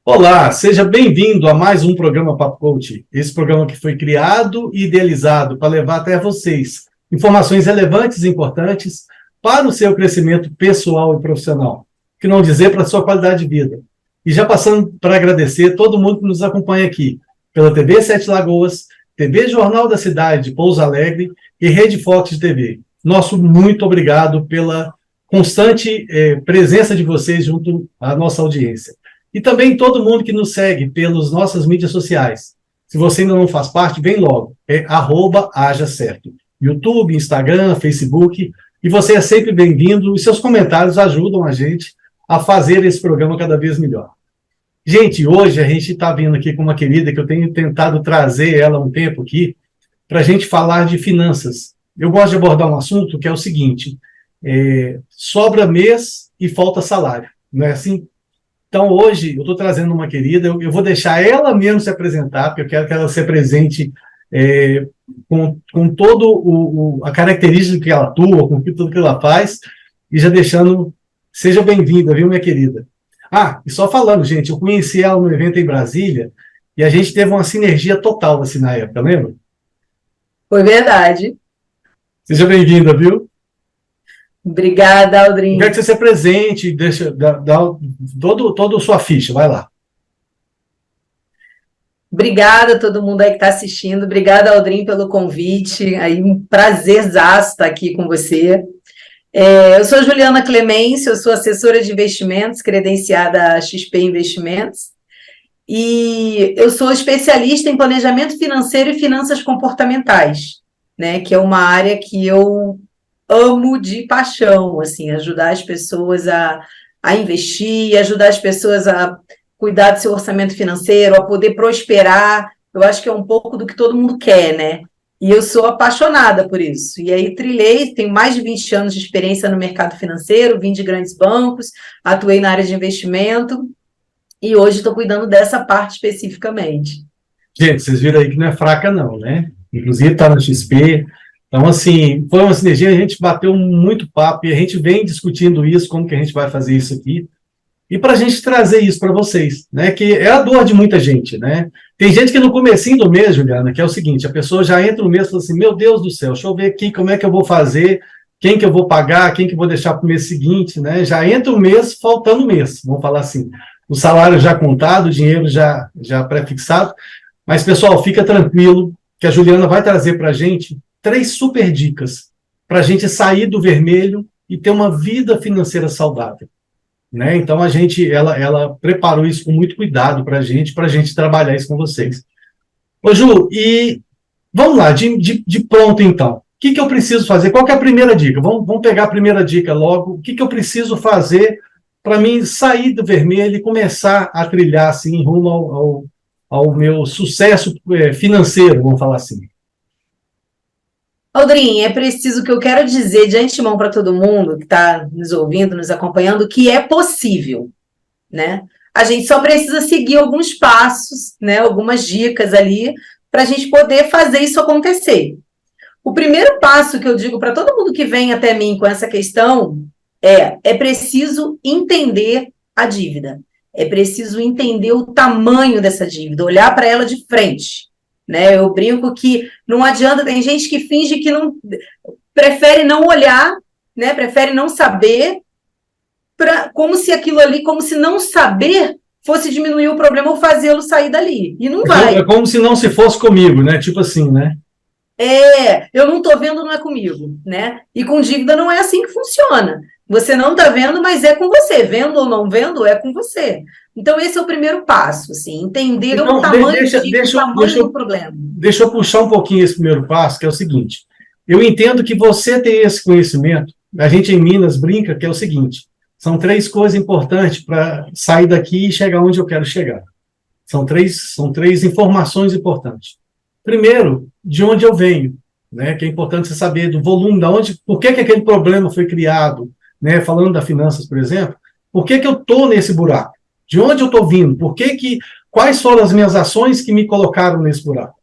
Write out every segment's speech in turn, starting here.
Olá, seja bem-vindo a mais um programa Papo Coach. Esse programa que foi criado e idealizado para levar até vocês informações relevantes e importantes para o seu crescimento pessoal e profissional, que não dizer para a sua qualidade de vida. E já passando para agradecer todo mundo que nos acompanha aqui, pela TV Sete Lagoas, TV Jornal da Cidade de Pouso Alegre e Rede Fox de TV. Nosso muito obrigado pela constante presença de vocês junto à nossa audiência. E também todo mundo que nos segue pelas nossas mídias sociais. Se você ainda não faz parte, vem logo. É @hajacerto. YouTube, Instagram, Facebook. E você é sempre bem-vindo. E seus comentários ajudam a gente a fazer esse programa cada vez melhor. Gente, hoje a gente está vindo aqui com uma querida que eu tenho tentado trazer ela há um tempo aqui para a gente falar de finanças. Eu gosto de abordar um assunto que é o seguinte: sobra mês e falta salário. Não é assim? Então, hoje, eu estou trazendo uma querida, eu vou deixar ela mesmo se apresentar, porque eu quero que ela se apresente com todo a característica que ela atua, com tudo que ela faz, e já deixando, seja bem-vinda, viu, minha querida? Ah, e só falando, gente, eu conheci ela no evento em Brasília, e a gente teve uma sinergia total, assim, na época, lembra? Foi verdade. Seja bem-vinda, viu? Obrigada, Eu Aldrin. quero que você se apresente, deixa, dá toda a sua ficha, vai lá. Obrigada a todo mundo aí que está assistindo. Obrigada, Aldrin, pelo convite. Aí, um prazerzaço estar aqui com você. Eu sou Juliana Clemência, eu sou assessora de investimentos, credenciada a XP Investimentos. E eu sou especialista em planejamento financeiro e finanças comportamentais, né? Que é uma área que eu amo de paixão, assim, ajudar as pessoas a investir, ajudar as pessoas a cuidar do seu orçamento financeiro, a poder prosperar. Eu acho que é um pouco do que todo mundo quer, né? E eu sou apaixonada por isso. E aí tenho mais de 20 anos de experiência no mercado financeiro, vim de grandes bancos, atuei na área de investimento e hoje estou cuidando dessa parte especificamente. Gente, vocês viram aí que não é fraca não, né? Inclusive está na XP. Então, assim, foi uma sinergia, a gente bateu muito papo e a gente vem discutindo isso, como que a gente vai fazer isso aqui. E para a gente trazer isso para vocês, né? Que é a dor de muita gente, né? Tem gente que no comecinho do mês, Juliana, que é o seguinte, a pessoa já entra no mês e fala assim, meu Deus do céu, deixa eu ver aqui como é que eu vou fazer, quem que eu vou pagar, quem que eu vou deixar para o mês seguinte, né? Já entra o mês faltando o mês, vamos falar assim. O salário já contado, o dinheiro já pré-fixado. Mas, pessoal, fica tranquilo que a Juliana vai trazer para a gente 3 super dicas para a gente sair do vermelho e ter uma vida financeira saudável, né? Então, ela preparou isso com muito cuidado para a gente trabalhar isso com vocês. Ô, Ju, e vamos lá, de pronto, então. O que eu preciso fazer? Qual que é a primeira dica? Vamos pegar a primeira dica logo. O que eu preciso fazer para mim sair do vermelho e começar a trilhar, assim, rumo ao meu sucesso financeiro, vamos falar assim? Aldrin, é preciso que eu quero dizer de antemão para todo mundo que está nos ouvindo, nos acompanhando, que é possível, né? A gente só precisa seguir alguns passos, né? Algumas dicas ali para a gente poder fazer isso acontecer. O primeiro passo que eu digo para todo mundo que vem até mim com essa questão é preciso entender a dívida. É preciso entender o tamanho dessa dívida, olhar para ela de frente. Né? Eu brinco que não adianta, tem gente que finge que não prefere não olhar, né? Prefere não saber, como se aquilo ali, como se não saber fosse diminuir o problema ou fazê-lo sair dali. E não vai. É como se não se fosse comigo, né? Tipo assim, né? Eu não estou vendo, não é comigo, né? E com dívida não é assim que funciona. Você não está vendo, mas é com você. Vendo ou não vendo, é com você. Então, esse é o primeiro passo, assim, entender Então, o tamanho o tamanho do problema. Deixa eu puxar um pouquinho esse primeiro passo, que é o seguinte. Eu entendo que você tem esse conhecimento, a gente em Minas brinca, que é o seguinte, são 3 coisas importantes para sair daqui e chegar onde eu quero chegar. São três informações importantes. Primeiro, de onde eu venho, né? Que é importante você saber do volume, por que aquele problema foi criado, né? Falando das finanças, por exemplo, por que eu estou nesse buraco? De onde eu estou vindo? Quais foram as minhas ações que me colocaram nesse buraco?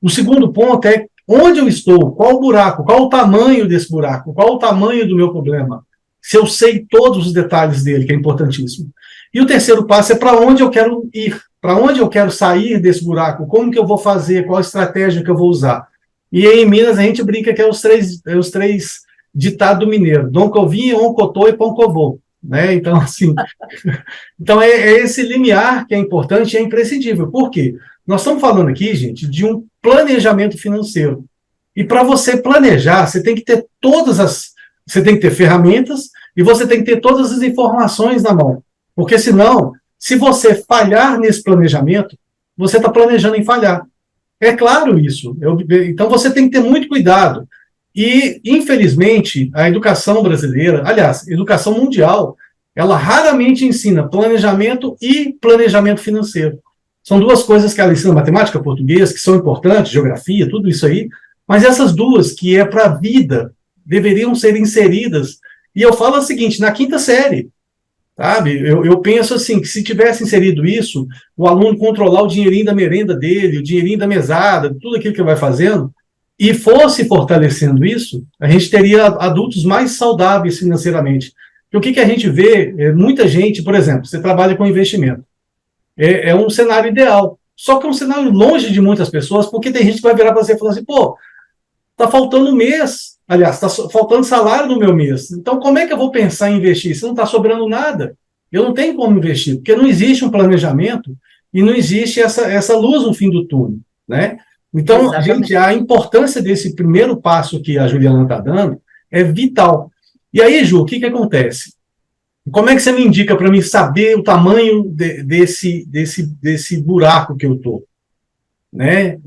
O segundo ponto onde eu estou, qual o buraco, qual o tamanho desse buraco, qual o tamanho do meu problema. se eu sei todos os detalhes dele, que é importantíssimo. E o terceiro passo é para onde eu quero ir, para onde eu quero sair desse buraco, como que eu vou fazer, qual a estratégia que eu vou usar. E aí, em Minas a gente brinca que é os três ditados do mineiro: Dom Covinha, Oncotô e Poncovô. Né? Então, assim, então é esse limiar que é importante e é imprescindível. Por quê? Nós estamos falando aqui, gente, de um planejamento financeiro. E para você planejar, você tem que ter você tem que ter ferramentas e você tem que ter todas as informações na mão. Porque senão, se você falhar nesse planejamento, você está planejando em falhar. É claro isso. Então você tem que ter muito cuidado. E, infelizmente, a educação brasileira, aliás, a educação mundial, ela raramente ensina planejamento e planejamento financeiro. São duas coisas que ela ensina: matemática, português, que são importantes, geografia, tudo isso aí, mas essas duas, que é para a vida, deveriam ser inseridas. E eu falo o seguinte: na quinta série, sabe? Eu penso assim, que se tivesse inserido isso, o aluno controlar o dinheirinho da merenda dele, o dinheirinho da mesada, tudo aquilo que vai fazendo, e fosse fortalecendo isso, a gente teria adultos mais saudáveis financeiramente. Porque o que a gente vê, muita gente, por exemplo, você trabalha com investimento, é um cenário ideal, só que é um cenário longe de muitas pessoas, porque tem gente que vai virar para você e falar assim: pô, está faltando um mês, aliás, está faltando salário no meu mês, então como é que eu vou pensar em investir? Se não está sobrando nada, eu não tenho como investir, porque não existe um planejamento e não existe essa luz no fim do túnel, né? Então, Exatamente. gente, a importância desse primeiro passo que a Juliana está dando é vital. E aí, Ju, o que acontece? Como é que você me indica para mim saber o tamanho desse buraco que eu estou? Né?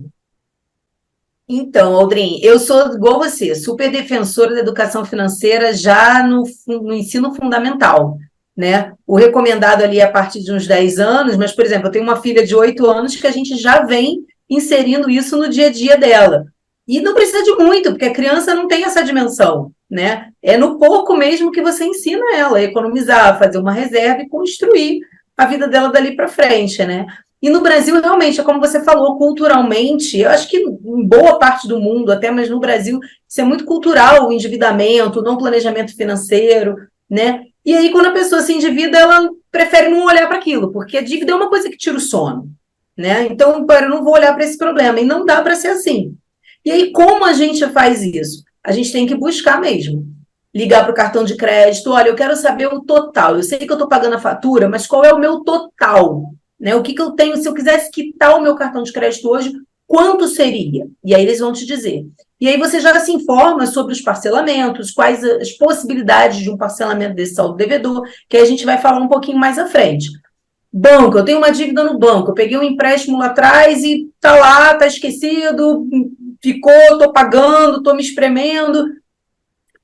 Então, Aldrin, eu sou igual você, super defensora da educação financeira já no ensino fundamental, né? O recomendado ali é a partir de uns 10 anos, mas, por exemplo, eu tenho uma filha de 8 anos que a gente já vem inserindo isso no dia a dia dela. E não precisa de muito, porque a criança não tem essa dimensão, né? É no pouco mesmo que você ensina ela a economizar, fazer uma reserva e construir a vida dela dali para frente, né? E no Brasil, realmente, é como você falou, culturalmente, eu acho que em boa parte do mundo, até, mas no Brasil, isso é muito cultural, o endividamento, o não planejamento financeiro, né? E aí, quando a pessoa se endivida, ela prefere não olhar para aquilo, porque a dívida é uma coisa que tira o sono, né? Então, eu não vou olhar para esse problema, e não dá para ser assim. E aí, como a gente faz isso? A gente tem que buscar mesmo. Ligar para o cartão de crédito: olha, eu quero saber o total. Eu sei que eu estou pagando a fatura, mas qual é o meu total? Né? O que eu tenho? Se eu quisesse quitar o meu cartão de crédito hoje, quanto seria? E aí eles vão te dizer. E aí você já se informa sobre os parcelamentos, quais as possibilidades de um parcelamento desse saldo devedor, que aí a gente vai falar um pouquinho mais à frente. Banco, eu tenho uma dívida no banco, eu peguei um empréstimo lá atrás e tá lá, tá esquecido, ficou, tô pagando, tô me espremendo.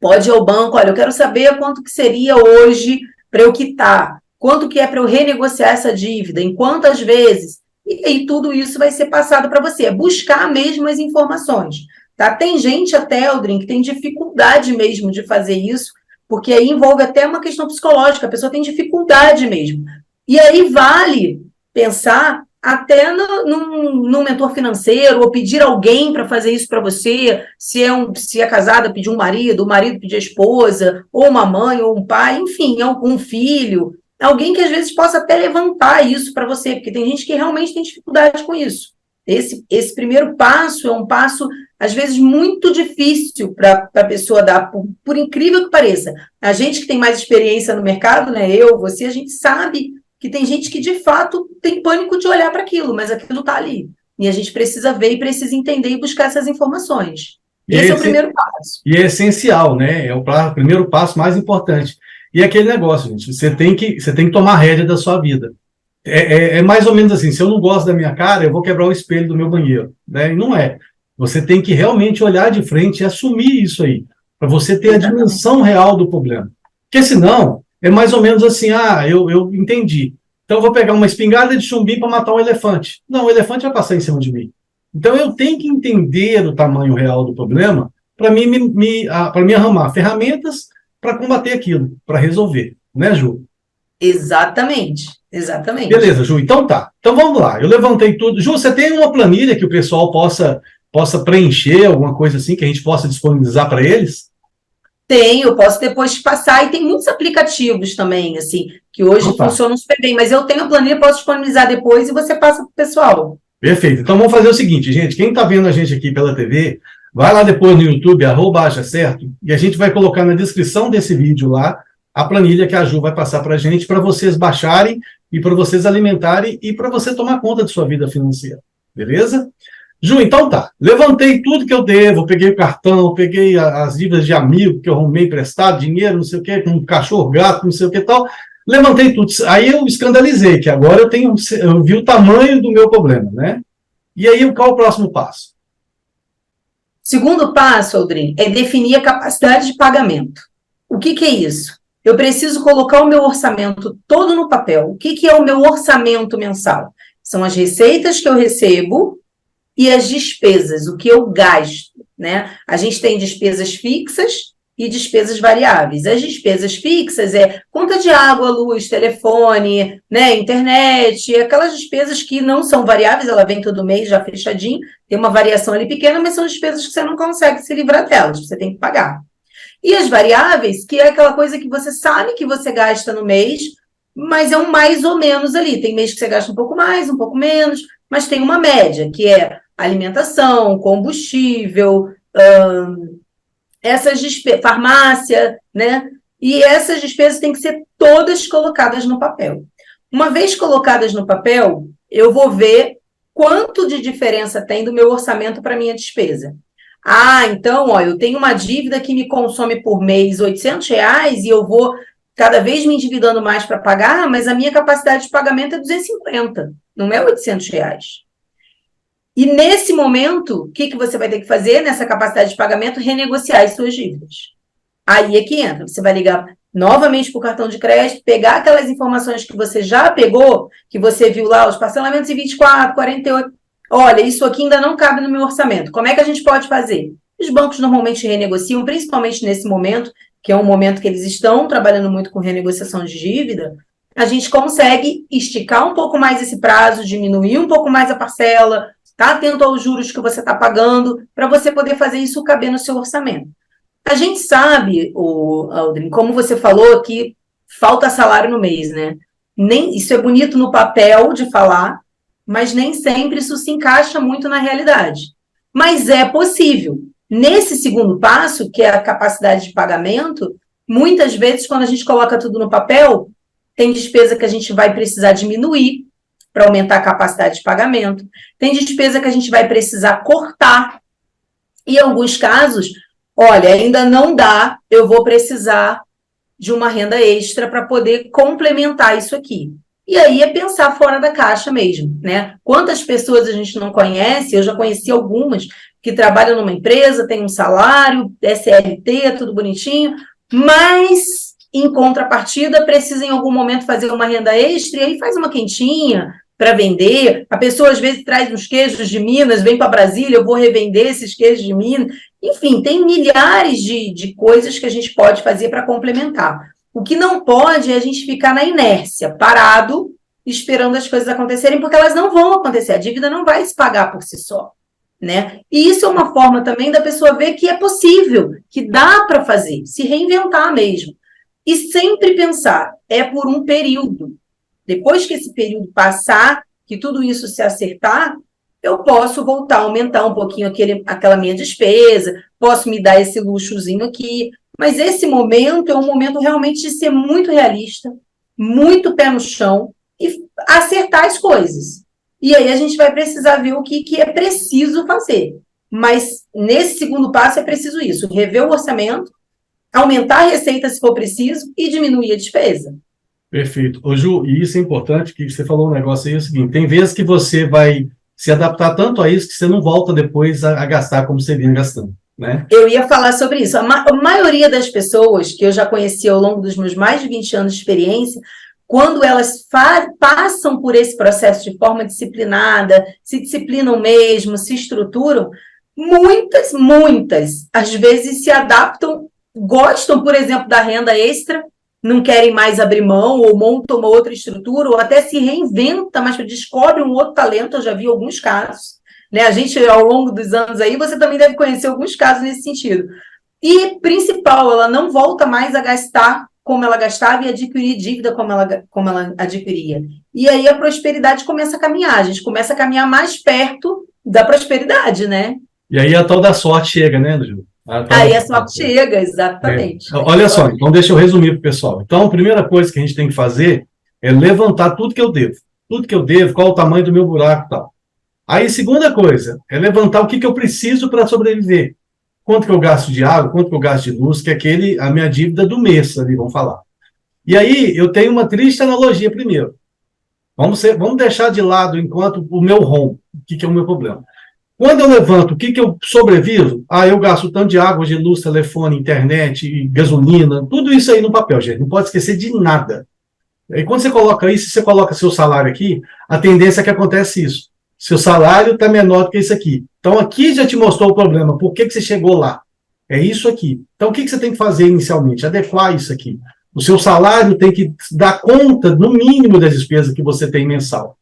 Pode ir ao banco: olha, eu quero saber quanto que seria hoje para eu quitar, quanto que é para eu renegociar essa dívida, em quantas vezes, e aí tudo isso vai ser passado para você. É buscar mesmo as informações, tá? Tem gente até, Aldrin, que tem dificuldade mesmo de fazer isso, porque aí envolve até uma questão psicológica, a pessoa tem dificuldade mesmo. E aí vale pensar até num mentor financeiro, ou pedir alguém para fazer isso para você, se é casada, pedir um marido, o marido pedir a esposa, ou uma mãe, ou um pai, enfim, algum filho, alguém que às vezes possa até levantar isso para você, porque tem gente que realmente tem dificuldade com isso. Esse primeiro passo é um passo, às vezes, muito difícil para a pessoa dar, por incrível que pareça. A gente que tem mais experiência no mercado, né, eu, você, a gente sabe que tem gente que, de fato, tem pânico de olhar para aquilo, mas aquilo está ali. E a gente precisa ver e precisa entender e buscar essas informações. Esse é o primeiro passo. E é essencial, né? É o primeiro passo mais importante. E é aquele negócio, gente, você tem que tomar a rédea da sua vida. É mais ou menos assim: se eu não gosto da minha cara, eu vou quebrar o espelho do meu banheiro. Né? E não é. Você tem que realmente olhar de frente e assumir isso aí, para você ter a dimensão real do problema. Porque senão, é mais ou menos assim: eu entendi. Então eu vou pegar uma espingarda de chumbi para matar um elefante. Não, o elefante vai passar em cima de mim. Então eu tenho que entender o tamanho real do problema para me arrumar ferramentas para combater aquilo, para resolver. Né, Ju? Exatamente, exatamente. Beleza, Ju, então tá. Então vamos lá, eu levantei tudo. Ju, você tem uma planilha que o pessoal possa preencher, alguma coisa assim, que a gente possa disponibilizar para eles? Tem, eu posso depois passar, e tem muitos aplicativos também, assim, que hoje funcionam super bem, mas eu tenho a planilha, posso disponibilizar depois e você passa para o pessoal. Perfeito. Então vamos fazer o seguinte, gente, quem está vendo a gente aqui pela TV, vai lá depois no YouTube, @achacerto, e a gente vai colocar na descrição desse vídeo lá a planilha que a Ju vai passar para a gente, para vocês baixarem e para vocês alimentarem e para você tomar conta de sua vida financeira. Beleza? Ju, então tá. Levantei tudo que eu devo, peguei o cartão, peguei as dívidas de amigo que eu arrumei emprestado, dinheiro, não sei o quê, com um cachorro, gato, não sei o que tal. Levantei tudo. Aí eu escandalizei, que agora eu vi o tamanho do meu problema, né? E aí, qual é o próximo passo? Segundo passo, Aldrin, é definir a capacidade de pagamento. O que é isso? Eu preciso colocar o meu orçamento todo no papel. O que é o meu orçamento mensal? São as receitas que eu recebo e as despesas, o que eu gasto, né? A gente tem despesas fixas e despesas variáveis. As despesas fixas é conta de água, luz, telefone, né, internet, aquelas despesas que não são variáveis, ela vem todo mês já fechadinho, tem uma variação ali pequena, mas são despesas que você não consegue se livrar delas, você tem que pagar. E as variáveis, que é aquela coisa que você sabe que você gasta no mês, mas é um mais ou menos ali. Tem mês que você gasta um pouco mais, um pouco menos, mas tem uma média, que é alimentação, combustível, essas despesas, farmácia, né? E essas despesas têm que ser todas colocadas no papel. Uma vez colocadas no papel, eu vou ver quanto de diferença tem do meu orçamento para a minha despesa. Ah, então, ó, eu tenho uma dívida que me consome por mês R$ 800 e eu vou cada vez me endividando mais para pagar, mas a minha capacidade de pagamento é 250, não é R$ 800. E nesse momento, o que você vai ter que fazer nessa capacidade de pagamento? Renegociar as suas dívidas. Aí é que entra, você vai ligar novamente para o cartão de crédito, pegar aquelas informações que você já pegou, que você viu lá, os parcelamentos em 24, 48, olha, isso aqui ainda não cabe no meu orçamento, como é que a gente pode fazer? Os bancos normalmente renegociam, principalmente nesse momento, que é um momento que eles estão trabalhando muito com renegociação de dívida, a gente consegue esticar um pouco mais esse prazo, diminuir um pouco mais a parcela, tá atento aos juros que você está pagando, para você poder fazer isso caber no seu orçamento. A gente sabe, Aldrin, como você falou, que falta salário no mês, né? Isso é bonito no papel de falar, mas nem sempre isso se encaixa muito na realidade. Mas é possível. Nesse segundo passo, que é a capacidade de pagamento, muitas vezes, quando a gente coloca tudo no papel, tem despesa que a gente vai precisar diminuir para aumentar a capacidade de pagamento, tem despesa que a gente vai precisar cortar, e em alguns casos, olha, ainda não dá, eu vou precisar de uma renda extra para poder complementar isso aqui. E aí é pensar fora da caixa mesmo, né? Quantas pessoas a gente não conhece, eu já conheci algumas, que trabalham numa empresa, tem um salário, SLT, tudo bonitinho, mas em contrapartida precisa em algum momento fazer uma renda extra e aí faz uma quentinha para vender. A pessoa às vezes traz uns queijos de Minas, vem para Brasília, eu vou revender esses queijos de Minas. Enfim, tem milhares de coisas que a gente pode fazer para complementar. O que não pode é a gente ficar na inércia, parado, esperando as coisas acontecerem, porque elas não vão acontecer, a dívida não vai se pagar por si só, né? E isso é uma forma também da pessoa ver que é possível, que dá para fazer, se reinventar mesmo. E sempre pensar, é por um período. Depois que esse período passar, que tudo isso se acertar, eu posso voltar a aumentar um pouquinho aquela minha despesa, posso me dar esse luxozinho aqui, mas esse momento é um momento realmente de ser muito realista, muito pé no chão e acertar as coisas. E aí a gente vai precisar ver o que é preciso fazer. Mas nesse segundo passo é preciso isso, rever o orçamento, aumentar a receita se for preciso e diminuir a despesa. Perfeito. Ô, Ju, e isso é importante, que você falou um negócio aí, é o seguinte, tem vezes que você vai se adaptar tanto a isso que você não volta depois a gastar como você vinha gastando, né? Eu ia falar sobre isso. A maioria das pessoas que eu já conheci ao longo dos meus mais de 20 anos de experiência, quando elas passam por esse processo de forma disciplinada, se disciplinam mesmo, se estruturam, muitas, às vezes se adaptam, gostam, por exemplo, da renda extra, não querem mais abrir mão, ou montam uma outra estrutura, ou até se reinventa, mas descobre um outro talento, eu já vi alguns casos, né? A gente, ao longo dos anos aí, você também deve conhecer alguns casos nesse sentido. E, principal, ela não volta mais a gastar como ela gastava e adquirir dívida como ela adquiria. E aí a prosperidade começa a caminhar, a gente começa a caminhar mais perto da prosperidade, né? E aí a tal da sorte chega, né, Ju? Aí a sorte chega, exatamente. Olha só, então deixa eu resumir para o pessoal. Então, a primeira coisa que a gente tem que fazer é levantar tudo que eu devo. Tudo que eu devo, qual o tamanho do meu buraco e tal. Aí, segunda coisa, é levantar o que eu preciso para sobreviver. Quanto que eu gasto de água, quanto que eu gasto de luz, que é a minha dívida do mês ali, vamos falar. E aí, eu tenho uma triste analogia primeiro. Vamos deixar de lado, enquanto, o meu rombo. O que é o meu problema? Quando eu levanto, o que eu sobrevivo? Eu gasto tanto de água, de luz, telefone, internet, gasolina, tudo isso aí no papel, gente. Não pode esquecer de nada. E quando você coloca isso, você coloca seu salário aqui, a tendência é que acontece isso. Seu salário está menor do que isso aqui. Então, aqui já te mostrou o problema. Por que você chegou lá? É isso aqui. Então, o que você tem que fazer inicialmente? Adequar isso aqui. O seu salário tem que dar conta, no mínimo, das despesas que você tem mensal.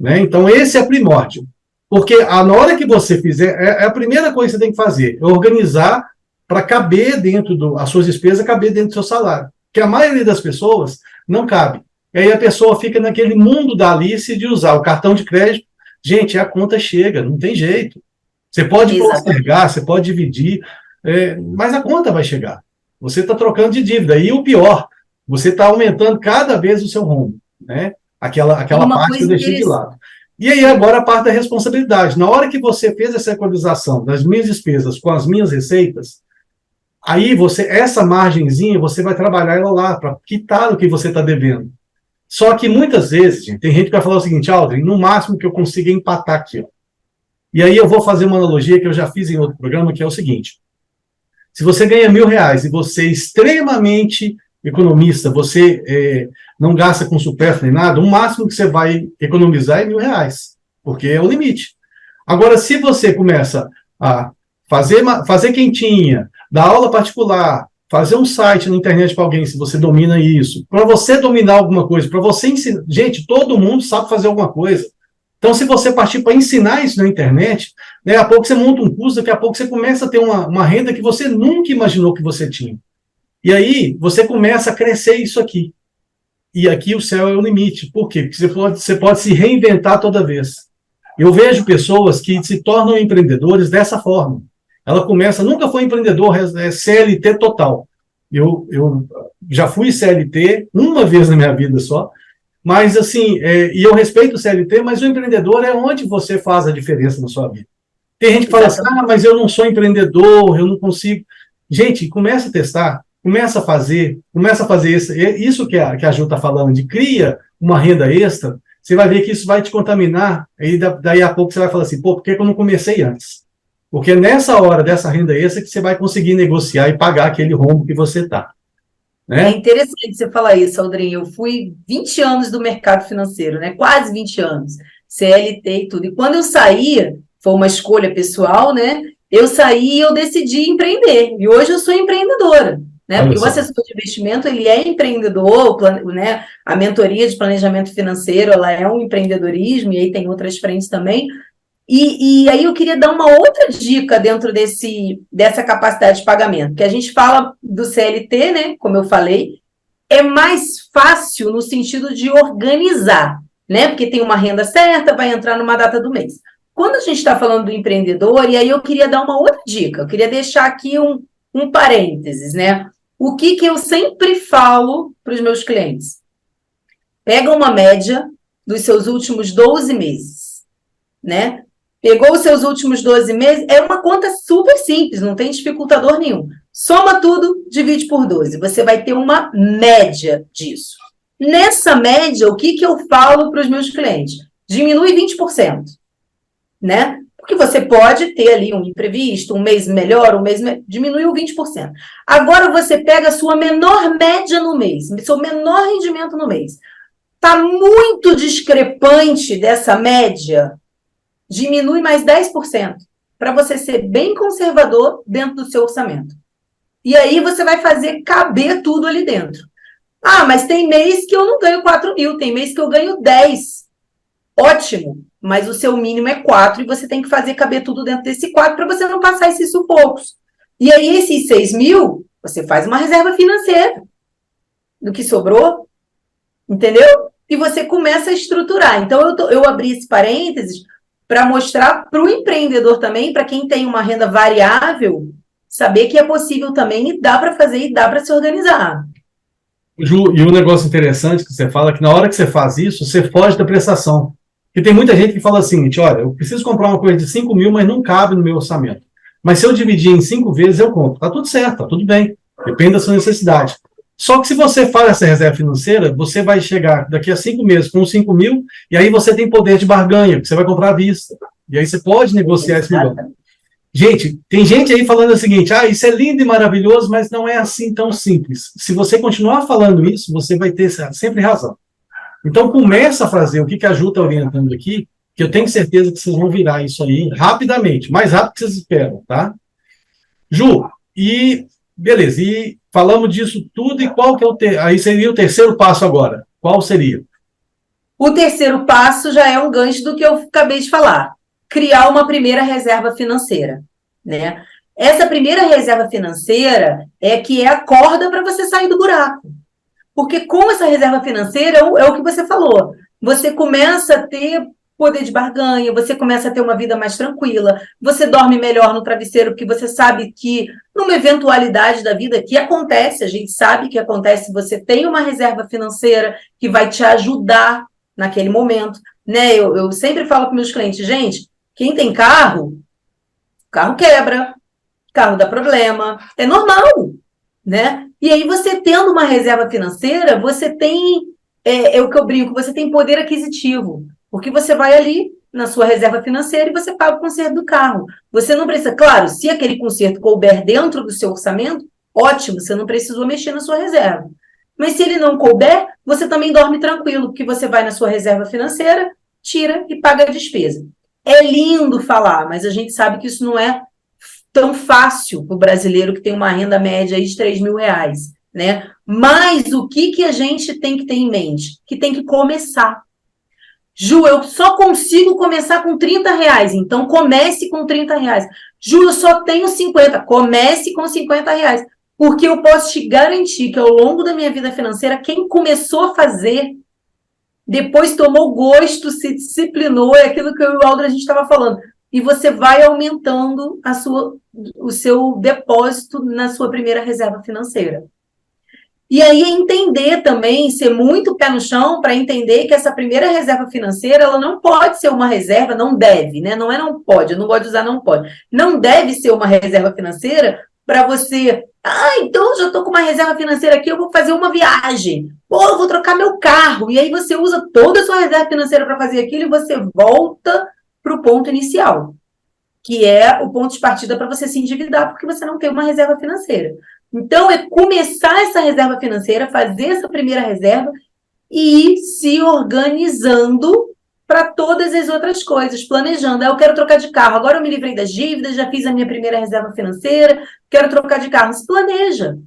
Né? Então, esse é primórdio. Porque na hora que você fizer, a primeira coisa que você tem que fazer é organizar para caber dentro as suas despesas, caber dentro do seu salário. Porque a maioria das pessoas não cabe. E aí a pessoa fica naquele mundo da Alice de usar o cartão de crédito. Gente, a conta chega, não tem jeito. Você pode postergar, você pode dividir, mas a conta vai chegar. Você está trocando de dívida. E o pior, você está aumentando cada vez o seu rombo. Né? Aquela parte que eu deixei de lado. E aí, agora, a parte da responsabilidade. Na hora que você fez essa equalização das minhas despesas com as minhas receitas, aí essa margenzinha, você vai trabalhar ela lá para quitar o que você está devendo. Só que muitas vezes, gente, tem gente que vai falar o seguinte: Aldrin, no máximo que eu consiga empatar aqui. Ó. E aí eu vou fazer uma analogia que eu já fiz em outro programa, que é o seguinte: se você ganha R$1.000 e você é extremamente economista, você não gasta com supérfluo nem nada, o máximo que você vai economizar é R$1.000, porque é o limite. Agora, se você começa a fazer quentinha, dar aula particular, fazer um site na internet para alguém, se você domina isso, para você dominar alguma coisa, para você ensinar. Gente, todo mundo sabe fazer alguma coisa. Então, se você partir para ensinar isso na internet, daqui a pouco você monta um curso, daqui a pouco você começa a ter uma renda que você nunca imaginou que você tinha. E aí, você começa a crescer isso aqui. E aqui o céu é o limite. Por quê? Porque você pode se reinventar toda vez. Eu vejo pessoas que se tornam empreendedores dessa forma. Ela começa, nunca foi empreendedor, é CLT total. Eu já fui CLT uma vez na minha vida só, mas assim, e eu respeito o CLT, mas o empreendedor é onde você faz a diferença na sua vida. Tem gente que fala assim, mas eu não sou empreendedor, eu não consigo. Gente, começa a testar, começa a fazer isso que a Ju está falando, de cria uma renda extra, você vai ver que isso vai te contaminar, e daí a pouco você vai falar assim, por que eu não comecei antes? Porque nessa hora dessa renda extra que você vai conseguir negociar e pagar aquele rombo que você está. Né? É interessante você falar isso, Aldrin. Eu fui 20 anos do mercado financeiro, né? Quase 20 anos, CLT e tudo. E quando eu saía, foi uma escolha pessoal, né? Eu saí e eu decidi empreender. E hoje eu sou empreendedora. Né? Porque o assessor de investimento, ele é empreendedor, né? A mentoria de planejamento financeiro, ela é um empreendedorismo, e aí tem outras frentes também. E aí eu queria dar uma outra dica dentro dessa capacidade de pagamento, que a gente fala do CLT, né? Como eu falei, é mais fácil no sentido de organizar, né? Porque tem uma renda certa, vai entrar numa data do mês. Quando a gente está falando do empreendedor, e aí eu queria dar uma outra dica, eu queria deixar aqui um parênteses, né? O que eu sempre falo para os meus clientes? Pega uma média dos seus últimos 12 meses, né? Pegou os seus últimos 12 meses, é uma conta super simples, não tem dificultador nenhum. Soma tudo, divide por 12. Você vai ter uma média disso. Nessa média, o que eu falo para os meus clientes? Diminui 20%, né? Porque você pode ter ali um imprevisto, um mês melhor, diminuiu 20%. Agora você pega a sua menor média no mês, seu menor rendimento no mês. Está muito discrepante dessa média, diminui mais 10%, para você ser bem conservador dentro do seu orçamento. E aí você vai fazer caber tudo ali dentro. Mas tem mês que eu não ganho 4 mil, tem mês que eu ganho 10. Ótimo, mas o seu mínimo é 4 e você tem que fazer caber tudo dentro desse 4 para você não passar esses sufocos. E aí, esses 6 mil, você faz uma reserva financeira do que sobrou, entendeu? E você começa a estruturar. Então, eu abri esse parênteses para mostrar para o empreendedor também, para quem tem uma renda variável, saber que é possível também e dá para fazer e dá para se organizar. Ju, e um negócio interessante que você fala é que na hora que você faz isso, você foge da prestação. Porque tem muita gente que fala assim, olha, eu preciso comprar uma coisa de 5 mil, mas não cabe no meu orçamento. Mas se eu dividir em 5 vezes, eu compro. Tá tudo certo, tá tudo bem. Depende da sua necessidade. Só que se você faz essa reserva financeira, você vai chegar daqui a 5 meses com 5 mil, e aí você tem poder de barganha, que você vai comprar à vista. E aí você pode negociar esse melhor. Gente, tem gente aí falando o seguinte, isso é lindo e maravilhoso, mas não é assim tão simples. Se você continuar falando isso, você vai ter sempre razão. Então, começa a fazer o que a Ju está orientando aqui, que eu tenho certeza que vocês vão virar isso aí rapidamente, mais rápido que vocês esperam, tá? Ju, e beleza, e falamos disso tudo, e qual que é aí seria o terceiro passo agora? Qual seria? O terceiro passo já é um gancho do que eu acabei de falar. Criar uma primeira reserva financeira, né? Essa primeira reserva financeira é que é a corda para você sair do buraco. Porque com essa reserva financeira, é o que você falou, você começa a ter poder de barganha, você começa a ter uma vida mais tranquila, você dorme melhor no travesseiro, porque você sabe que numa eventualidade da vida que acontece, a gente sabe que acontece, você tem uma reserva financeira que vai te ajudar naquele momento, né? Eu sempre falo para meus clientes, gente, quem tem carro quebra, carro dá problema, é normal, né? E aí você tendo uma reserva financeira, você tem, é o que eu brinco, você tem poder aquisitivo, porque você vai ali na sua reserva financeira e você paga o conserto do carro. Você não precisa, claro, se aquele conserto couber dentro do seu orçamento, ótimo, você não precisou mexer na sua reserva. Mas se ele não couber, você também dorme tranquilo, porque você vai na sua reserva financeira, tira e paga a despesa. É lindo falar, mas a gente sabe que isso não é tão fácil para o brasileiro que tem uma renda média aí de 3 mil reais, né? Mas o que a gente tem que ter em mente? Que tem que começar. Ju, eu só consigo começar com 30 reais, então comece com 30 reais. Ju, eu só tenho 50, comece com 50 reais. Porque eu posso te garantir que ao longo da minha vida financeira, quem começou a fazer, depois tomou gosto, se disciplinou, é aquilo que eu e o Aldo a gente estava falando. E você vai aumentando o seu depósito na sua primeira reserva financeira. E aí entender também, ser muito pé no chão para entender que essa primeira reserva financeira, ela não pode ser uma reserva, não deve, né? Não é não pode, eu não gosto de usar não pode. Não deve ser uma reserva financeira para você, então já estou com uma reserva financeira aqui, eu vou fazer uma viagem. Pô, eu vou trocar meu carro. E aí você usa toda a sua reserva financeira para fazer aquilo e você volta para o ponto inicial, que é o ponto de partida para você se endividar, porque você não tem uma reserva financeira. Então, é começar essa reserva financeira, fazer essa primeira reserva e ir se organizando para todas as outras coisas, planejando. Eu quero trocar de carro, agora eu me livrei das dívidas, já fiz a minha primeira reserva financeira, quero trocar de carro. Se planeja.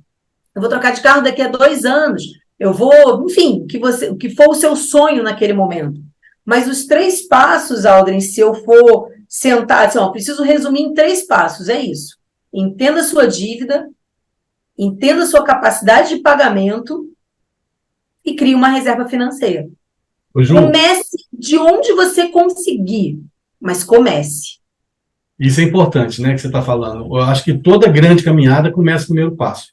Eu vou trocar de carro daqui a 2 anos. Eu vou, enfim, o que for o seu sonho naquele momento. Mas os 3 passos, Aldrin, se eu for sentar, assim, preciso resumir em 3 passos, é isso. Entenda a sua dívida, entenda a sua capacidade de pagamento e crie uma reserva financeira. Comece de onde você conseguir, mas comece. Isso é importante, né, que você está falando. Eu acho que toda grande caminhada começa com o primeiro passo.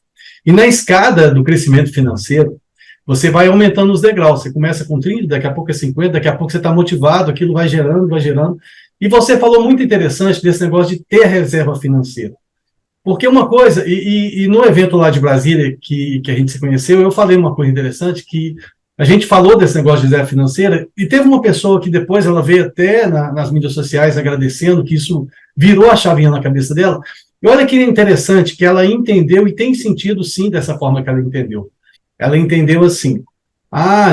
E na escada do crescimento financeiro, você vai aumentando os degraus. Você começa com 30, daqui a pouco é 50, daqui a pouco você está motivado, aquilo vai gerando, vai gerando. E você falou muito interessante desse negócio de ter reserva financeira. Porque uma coisa, e no evento lá de Brasília, que a gente se conheceu, eu falei uma coisa interessante, que a gente falou desse negócio de reserva financeira, e teve uma pessoa que depois ela veio até nas mídias sociais agradecendo, que isso virou a chavinha na cabeça dela. E olha que interessante, que ela entendeu, e tem sentido sim dessa forma que ela entendeu. Ela entendeu assim,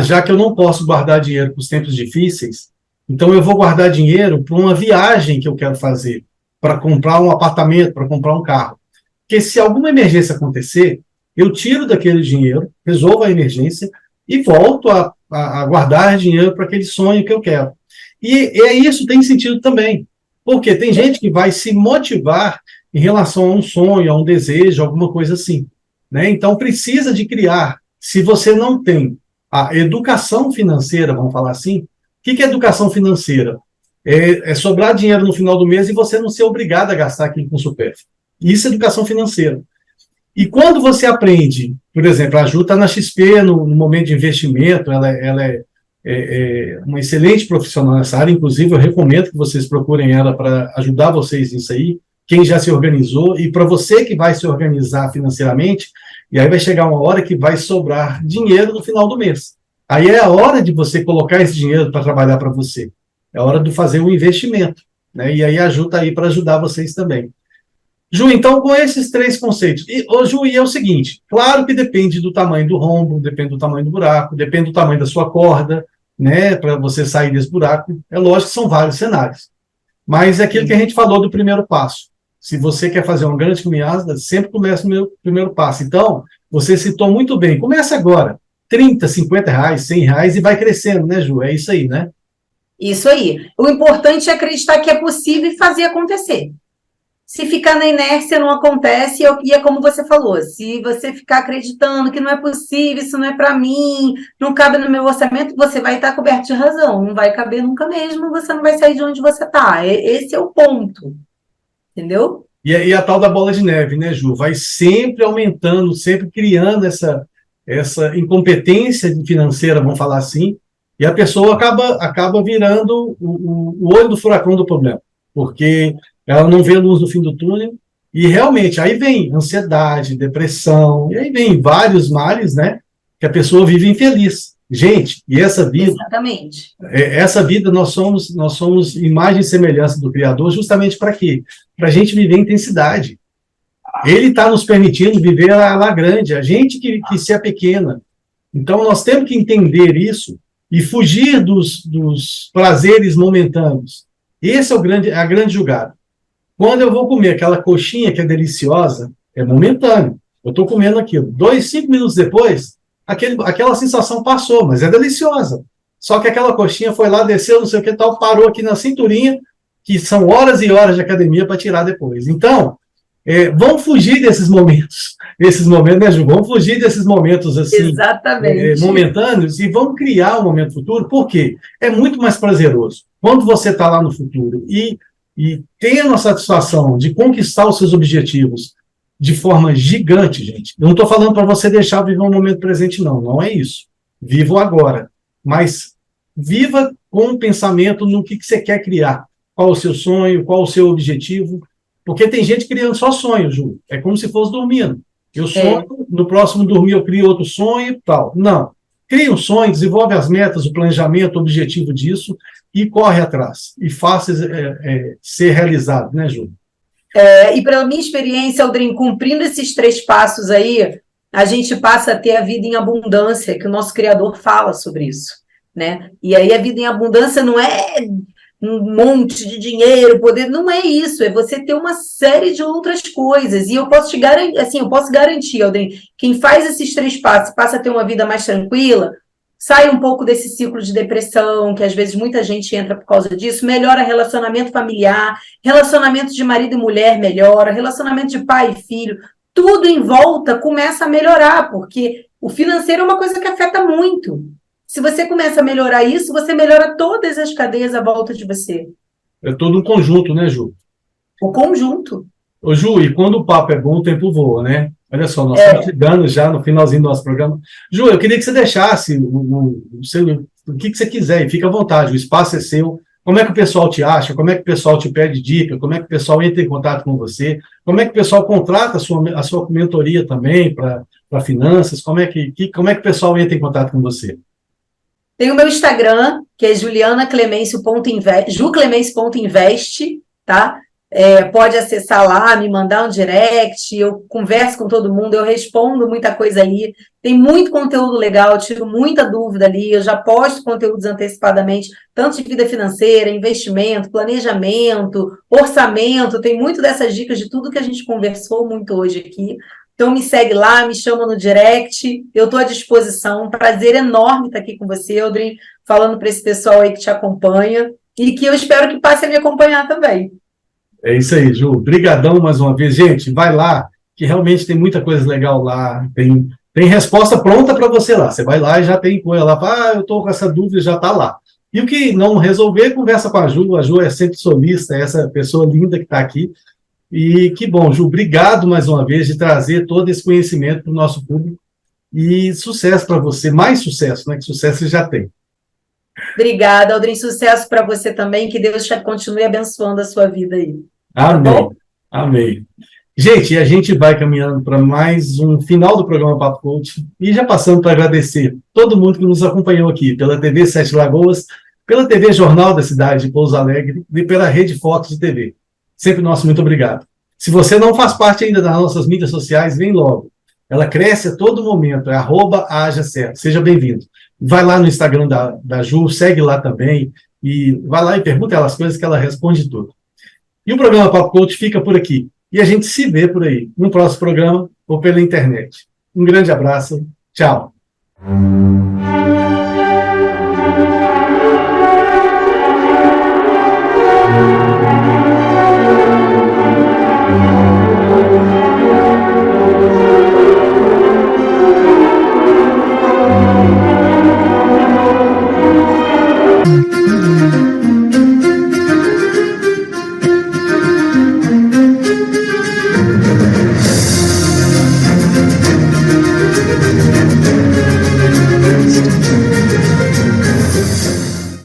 já que eu não posso guardar dinheiro para os tempos difíceis, então eu vou guardar dinheiro para uma viagem que eu quero fazer, para comprar um apartamento, para comprar um carro. Porque se alguma emergência acontecer, eu tiro daquele dinheiro, resolvo a emergência e volto a guardar dinheiro para aquele sonho que eu quero. E isso tem sentido também. Porque tem gente que vai se motivar em relação a um sonho, a um desejo, alguma coisa assim, né? Então, precisa de criar. Se você não tem a educação financeira, vamos falar assim, o que é educação financeira? É sobrar dinheiro no final do mês e você não ser obrigado a gastar aquilo com supérfluo. Isso é educação financeira. E quando você aprende, por exemplo, a Ju está na XP no momento de investimento, ela é uma excelente profissional nessa área, inclusive eu recomendo que vocês procurem ela para ajudar vocês nisso aí, quem já se organizou, e para você que vai se organizar financeiramente, e aí vai chegar uma hora que vai sobrar dinheiro no final do mês. Aí é a hora de você colocar esse dinheiro para trabalhar para você. É hora de fazer um investimento, né? E aí a Ju está aí para ajudar vocês também. Ju, então, com esses três conceitos. Ju, e é o seguinte, claro que depende do tamanho do rombo, depende do tamanho do buraco, depende do tamanho da sua corda, né, para você sair desse buraco. É lógico que são vários cenários. Mas é aquilo que a gente falou do primeiro passo. Se você quer fazer uma grande caminhada, sempre começa no meu primeiro passo. Então, você citou muito bem. Começa agora. 30, 50 reais, 100 reais e vai crescendo, né, Ju? É isso aí, né? Isso aí. O importante é acreditar que é possível e fazer acontecer. Se ficar na inércia, não acontece, e é como você falou, se você ficar acreditando que não é possível, isso não é para mim, não cabe no meu orçamento, você vai estar coberto de razão, não vai caber nunca mesmo, você não vai sair de onde você está. Esse é o ponto, entendeu? E a tal da bola de neve, né, Ju? Vai sempre aumentando, sempre criando essa incompetência financeira, vamos falar assim, e a pessoa acaba virando o olho do furacão do problema, porque ela não vê a luz no fim do túnel, e realmente, aí vem ansiedade, depressão, e aí vem vários males, né, que a pessoa vive infeliz. Gente, e Exatamente. Essa vida nós somos imagem e semelhança do Criador justamente para quê? Para a gente viver intensidade. Ele está nos permitindo viver lá grande, a gente que se é pequena. Então, nós temos que entender isso e fugir dos prazeres momentâneos. Esse é a grande jogada. Quando eu vou comer aquela coxinha que é deliciosa, é momentâneo. Eu estou comendo aquilo. 5 minutos depois, aquela sensação passou, mas é deliciosa. Só que aquela coxinha foi lá, desceu, não sei o que tal, parou aqui na cinturinha, que são horas e horas de academia para tirar depois. Então, vamos fugir desses momentos, né, Ju? Vamos fugir desses momentos assim, momentâneos, e vamos criar um momento futuro, por quê? É muito mais prazeroso. Quando você está lá no futuro e tendo a satisfação de conquistar os seus objetivos de forma gigante, gente. Eu não estou falando para você deixar viver um momento presente, não é isso. Viva o agora, mas viva com um pensamento no que você quer criar. Qual o seu sonho, qual o seu objetivo, porque tem gente criando só sonho, Ju. É como se fosse dormindo. Eu sonho, no próximo dormir eu crio outro sonho e tal. Não. Cria um sonho, desenvolve as metas, o planejamento, o objetivo disso e corre atrás. E faça ser realizado, né, Ju? E pela minha experiência, Aldrin, cumprindo esses 3 passos aí, a gente passa a ter a vida em abundância, que o nosso Criador fala sobre isso, né? E aí a vida em abundância não é um monte de dinheiro, poder, não é isso, é você ter uma série de outras coisas. E eu posso te garantir, assim, eu posso garantir, Aldrin, quem faz esses 3 passos passa a ter uma vida mais tranquila, sai um pouco desse ciclo de depressão, que às vezes muita gente entra por causa disso, melhora relacionamento familiar, relacionamento de marido e mulher melhora, relacionamento de pai e filho, tudo em volta começa a melhorar, porque o financeiro é uma coisa que afeta muito. Se você começa a melhorar isso, você melhora todas as cadeias à volta de você. É todo um conjunto, né, Ju? O conjunto. Ô, Ju, e quando o papo é bom, o tempo voa, né? Olha só, nós estamos chegando já no finalzinho do nosso programa. Ju, eu queria que você deixasse o que você quiser, e fica à vontade, o espaço é seu. Como é que o pessoal te acha? Como é que o pessoal te pede dica? Como é que o pessoal entra em contato com você? Como é que o pessoal contrata a sua mentoria também para finanças? Como é que o pessoal entra em contato com você? Tem o meu Instagram, que é juclemencio.invest, tá? Pode acessar lá, me mandar um direct, eu converso com todo mundo, eu respondo muita coisa ali, tem muito conteúdo legal, eu tiro muita dúvida ali, eu já posto conteúdos antecipadamente, tanto de vida financeira, investimento, planejamento, orçamento, tem muito dessas dicas de tudo que a gente conversou muito hoje aqui. Então, me segue lá, me chama no direct, eu estou à disposição, um prazer enorme estar aqui com você, Aldrin, falando para esse pessoal aí que te acompanha, e que eu espero que passe a me acompanhar também. É isso aí, Ju. Brigadão mais uma vez. Gente, vai lá, que realmente tem muita coisa legal lá. Tem resposta pronta para você lá. Você vai lá e já tem coisa lá. Eu estou com essa dúvida, já está lá. E o que não resolver, conversa com a Ju. A Ju é sempre solista, é essa pessoa linda que está aqui. E que bom, Ju. Obrigado mais uma vez de trazer todo esse conhecimento para o nosso público. E sucesso para você. Mais sucesso, né? Que sucesso você já tem. Obrigada, Aldrin. Sucesso para você também. Que Deus continue abençoando a sua vida aí. Tá Amém. bom? Amém. Gente, e a gente vai caminhando para mais um final do programa Papo Coach e já passando para agradecer todo mundo que nos acompanhou aqui pela TV Sete Lagoas, pela TV Jornal da Cidade de Pouso Alegre e pela Rede Fox de TV. Sempre nosso muito obrigado. Se você não faz parte ainda das nossas mídias sociais, vem logo. Ela cresce a todo momento, é @ajacerto. Seja bem-vindo. Vai lá no Instagram da Ju, segue lá também e vai lá e pergunta ela as coisas que ela responde tudo. E o programa Papo Coach fica por aqui. E a gente se vê por aí, no próximo programa ou pela internet. Um grande abraço. Tchau.